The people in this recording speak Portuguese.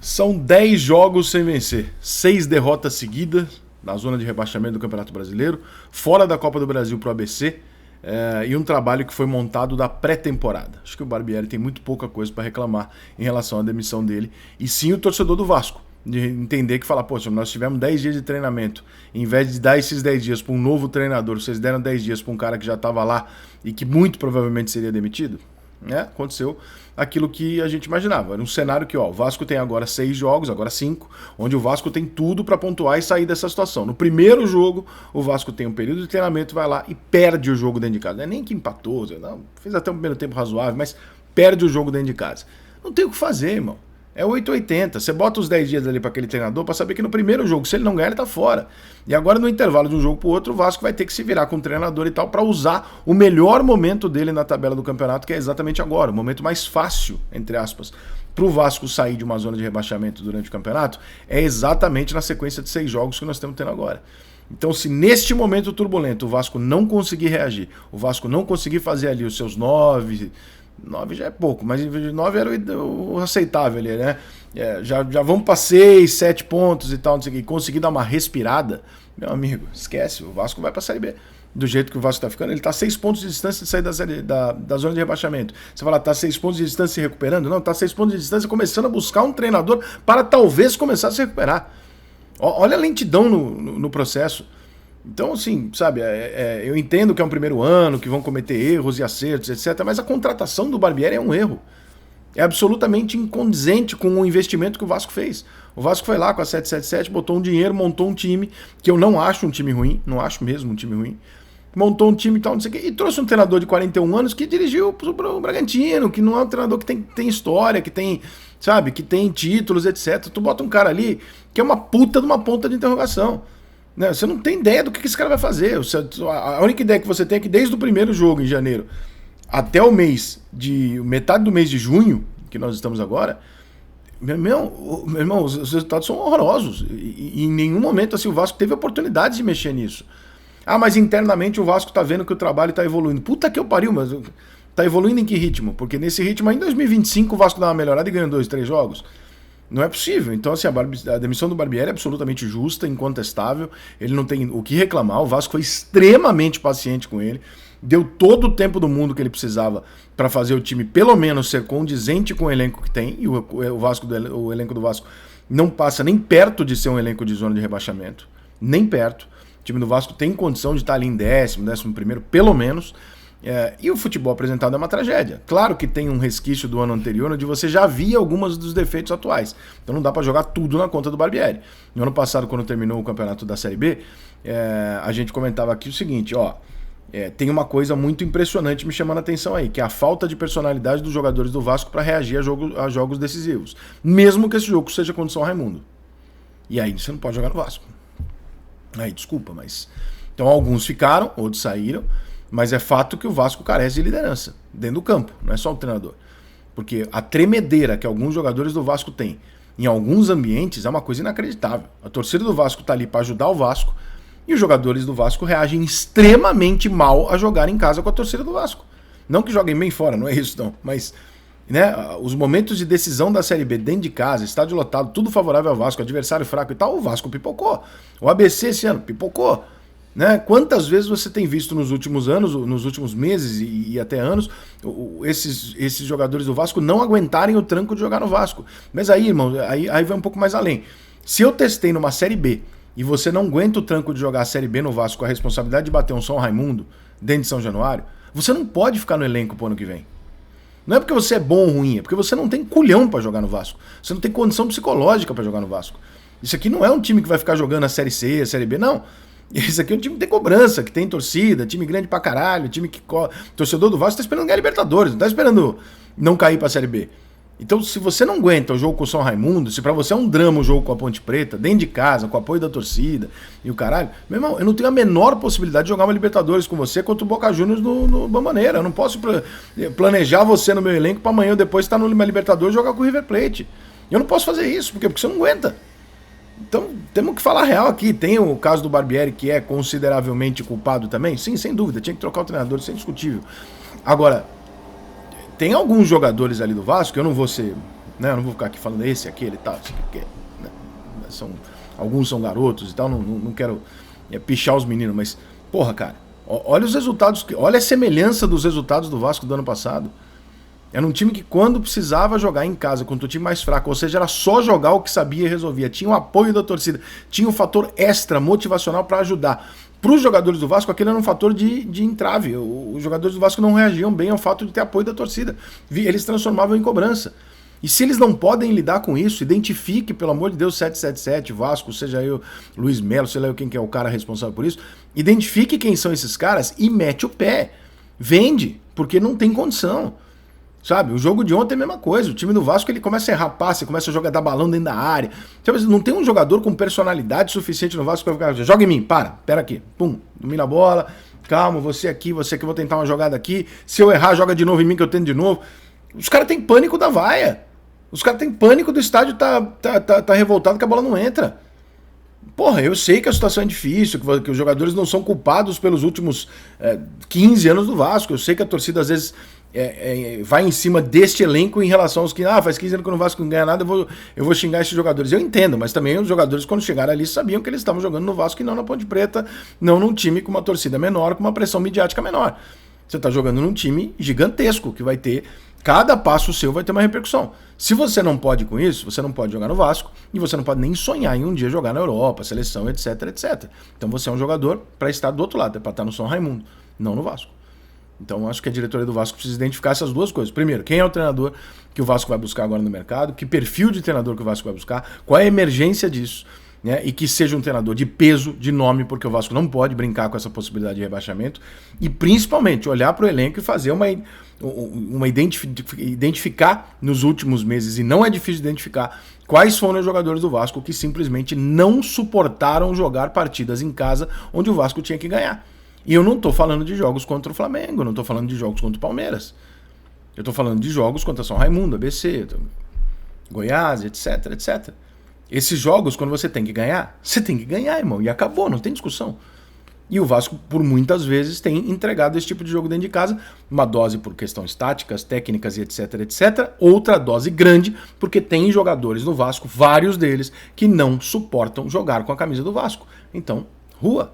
São 10 jogos sem vencer, 6 derrotas seguidas na zona de rebaixamento do Campeonato Brasileiro, fora da Copa do Brasil para o ABC, e um trabalho que foi montado da pré-temporada. Acho que o Barbieri tem muito pouca coisa para reclamar em relação à demissão dele, e sim o torcedor do Vasco, de entender que fala, poxa, nós tivemos 10 dias de treinamento, em vez de dar esses 10 dias para um novo treinador, vocês deram 10 dias para um cara que já estava lá e que muito provavelmente seria demitido. Aconteceu aquilo que a gente imaginava. Era um cenário que o Vasco tem agora 6 jogos, agora 5, onde o Vasco tem tudo para pontuar e sair dessa situação. No primeiro jogo, o Vasco tem um período de treinamento, vai lá e perde o jogo dentro de casa. Não é nem que empatou, não, fez até um primeiro tempo razoável, mas perde o jogo dentro de casa. Não tem o que fazer, irmão. É 880. Você bota os 10 dias ali para aquele treinador para saber que no primeiro jogo, se ele não ganhar, ele tá fora. E agora, no intervalo de um jogo pro outro, o Vasco vai ter que se virar com o treinador e tal para usar o melhor momento dele na tabela do campeonato, que é exatamente agora, o momento mais fácil, entre aspas, pro Vasco sair de uma zona de rebaixamento durante o campeonato, é exatamente na sequência de 6 jogos que nós estamos tendo agora. Então, se neste momento turbulento o Vasco não conseguir reagir, o Vasco não conseguir fazer ali os seus 9 já é pouco, mas 9 era o aceitável ali, né? Já vamos para 6, 7 pontos e tal, não sei o que, conseguir dar uma respirada, meu amigo, esquece, o Vasco vai para a Série B. Do jeito que o Vasco está ficando, ele está a 6 pontos de distância de sair da zona de rebaixamento. Você fala, está a 6 pontos de distância se recuperando? Não, está a 6 pontos de distância começando a buscar um treinador para talvez começar a se recuperar. Olha a lentidão no processo. Então, assim, sabe, eu entendo que é um primeiro ano, que vão cometer erros e acertos, etc., mas a contratação do Barbieri é um erro. É absolutamente incondizente com o investimento que o Vasco fez. O Vasco foi lá com a 777, botou um dinheiro, montou um time, que eu não acho um time ruim, não acho mesmo um time ruim, montou um time e tal, não sei o quê, e trouxe um treinador de 41 anos que dirigiu pro Bragantino, que não é um treinador que tem história, que tem, sabe, que tem títulos, etc. Tu bota um cara ali que é uma puta de uma ponta de interrogação. Você não tem ideia do que esse cara vai fazer. A única ideia que você tem é que desde o primeiro jogo, em janeiro, até o metade do mês de junho, que nós estamos agora, meu irmão, os resultados são horrorosos. E em nenhum momento assim, o Vasco teve oportunidade de mexer nisso. Mas internamente o Vasco tá vendo que o trabalho tá evoluindo. Puta que eu pariu, mas tá evoluindo em que ritmo? Porque nesse ritmo aí, em 2025, o Vasco dá uma melhorada e ganha 2, 3 jogos. Não é possível. Então, assim, a demissão do Barbieri é absolutamente justa, incontestável. Ele não tem o que reclamar. O Vasco foi extremamente paciente com ele. Deu todo o tempo do mundo que ele precisava para fazer o time, pelo menos, ser condizente com o elenco que tem. E o elenco do Vasco não passa nem perto de ser um elenco de zona de rebaixamento. Nem perto. O time do Vasco tem condição de estar ali em 11º, pelo menos. E o futebol apresentado é uma tragédia. Claro que tem um resquício do ano anterior, onde você já via alguns dos defeitos atuais. Então não dá para jogar tudo na conta do Barbieri. No ano passado, quando terminou o campeonato da Série B, a gente comentava aqui o seguinte, tem uma coisa muito impressionante me chamando a atenção aí, que é a falta de personalidade dos jogadores do Vasco para reagir a jogos decisivos. Mesmo que esse jogo seja contra o São Raimundo. E aí você não pode jogar no Vasco. Aí, desculpa, mas... Então alguns ficaram, outros saíram. Mas é fato que o Vasco carece de liderança dentro do campo, não é só o treinador. Porque a tremedeira que alguns jogadores do Vasco têm em alguns ambientes é uma coisa inacreditável. A torcida do Vasco está ali para ajudar o Vasco e os jogadores do Vasco reagem extremamente mal a jogar em casa com a torcida do Vasco. Não que joguem bem fora, não é isso não, mas os momentos de decisão da Série B dentro de casa, estádio lotado, tudo favorável ao Vasco, adversário fraco e tal, o Vasco pipocou. O ABC esse ano pipocou. Quantas vezes você tem visto nos últimos anos, nos últimos meses e até anos, esses jogadores do Vasco não aguentarem o tranco de jogar no Vasco? Mas aí, irmão, aí vai um pouco mais além. Se eu testei numa Série B e você não aguenta o tranco de jogar a Série B no Vasco com a responsabilidade de bater um São Raimundo dentro de São Januário, você não pode ficar no elenco pro ano que vem. Não é porque você é bom ou ruim, é porque você não tem culhão pra jogar no Vasco. Você não tem condição psicológica pra jogar no Vasco. Isso aqui não é um time que vai ficar jogando a Série C, a Série B, não. Esse aqui é um time que tem cobrança, que tem torcida, time grande pra caralho, time que... Torcedor do Vasco tá esperando ganhar Libertadores, não tá esperando não cair pra Série B. Então, se você não aguenta o jogo com o São Raimundo, se pra você é um drama o jogo com a Ponte Preta, dentro de casa, com o apoio da torcida e o caralho, meu irmão, eu não tenho a menor possibilidade de jogar uma Libertadores com você contra o Boca Juniors no Bambaneira. Eu não posso planejar você no meu elenco pra amanhã ou depois estar numa Libertadores e jogar com o River Plate. Eu não posso fazer isso, porque você não aguenta. Então, temos que falar real aqui. Tem o caso do Barbieri, que é consideravelmente culpado também? Sim, sem dúvida. Tinha que trocar o treinador, isso é indiscutível. Agora, tem alguns jogadores ali do Vasco, eu não vou ser né? Eu não vou ficar aqui falando esse, aquele e tal, esse aqui, né? Alguns são garotos e tal, não quero pichar os meninos, mas, porra, cara, olha os resultados, olha a semelhança dos resultados do Vasco do ano passado. Era um time que quando precisava jogar em casa contra o time mais fraco, ou seja, era só jogar o que sabia e resolvia. Tinha o apoio da torcida, tinha um fator extra motivacional para ajudar. Para os jogadores do Vasco, aquele era um fator de entrave. Os jogadores do Vasco não reagiam bem ao fato de ter apoio da torcida. Eles transformavam em cobrança. E se eles não podem lidar com isso, identifique, pelo amor de Deus, 777, Vasco, seja eu, Luiz Melo, sei lá eu quem que é o cara responsável por isso, identifique quem são esses caras e mete o pé. Vende, porque não tem condição. Sabe, o jogo de ontem é a mesma coisa. O time do Vasco ele começa a errar passe, começa a jogar dar balão dentro da área. Não tem um jogador com personalidade suficiente no Vasco para ficar, joga em mim, pera aqui, pum, domina a bola, calma, você aqui, vou tentar uma jogada aqui. Se eu errar, joga de novo em mim que eu tento de novo. Os caras têm pânico da vaia. Os caras têm pânico do estádio tá revoltado que a bola não entra. Porra, eu sei que a situação é difícil, que os jogadores não são culpados pelos últimos 15 anos do Vasco. Eu sei que a torcida às vezes vai em cima deste elenco em relação aos que faz 15 anos que o Vasco não ganha nada, eu vou xingar esses jogadores. Eu entendo, mas também os jogadores quando chegaram ali sabiam que eles estavam jogando no Vasco e não na Ponte Preta, não num time com uma torcida menor, com uma pressão midiática menor. Você está jogando num time gigantesco, que vai ter, cada passo seu vai ter uma repercussão. Se você não pode com isso, você não pode jogar no Vasco e você não pode nem sonhar em um dia jogar na Europa, seleção, etc, etc. Então você é um jogador para estar do outro lado, é para estar no São Raimundo, não no Vasco. Então acho que a diretoria do Vasco precisa identificar essas duas coisas. Primeiro, quem é o treinador que o Vasco vai buscar agora no mercado, que perfil de treinador que o Vasco vai buscar, qual é a emergência disso, né? E que seja um treinador de peso, de nome, porque o Vasco não pode brincar com essa possibilidade de rebaixamento, e principalmente olhar para o elenco e fazer identificar nos últimos meses, e não é difícil identificar, quais foram os jogadores do Vasco que simplesmente não suportaram jogar partidas em casa onde o Vasco tinha que ganhar. E eu não estou falando de jogos contra o Flamengo, não estou falando de jogos contra o Palmeiras. Eu estou falando de jogos contra São Raimundo, ABC, Goiás, etc, etc. Esses jogos, quando você tem que ganhar, irmão, e acabou, não tem discussão. E o Vasco, por muitas vezes, tem entregado esse tipo de jogo dentro de casa, uma dose por questões táticas, técnicas e etc, etc, outra dose grande, porque tem jogadores no Vasco, vários deles, que não suportam jogar com a camisa do Vasco. Então, rua.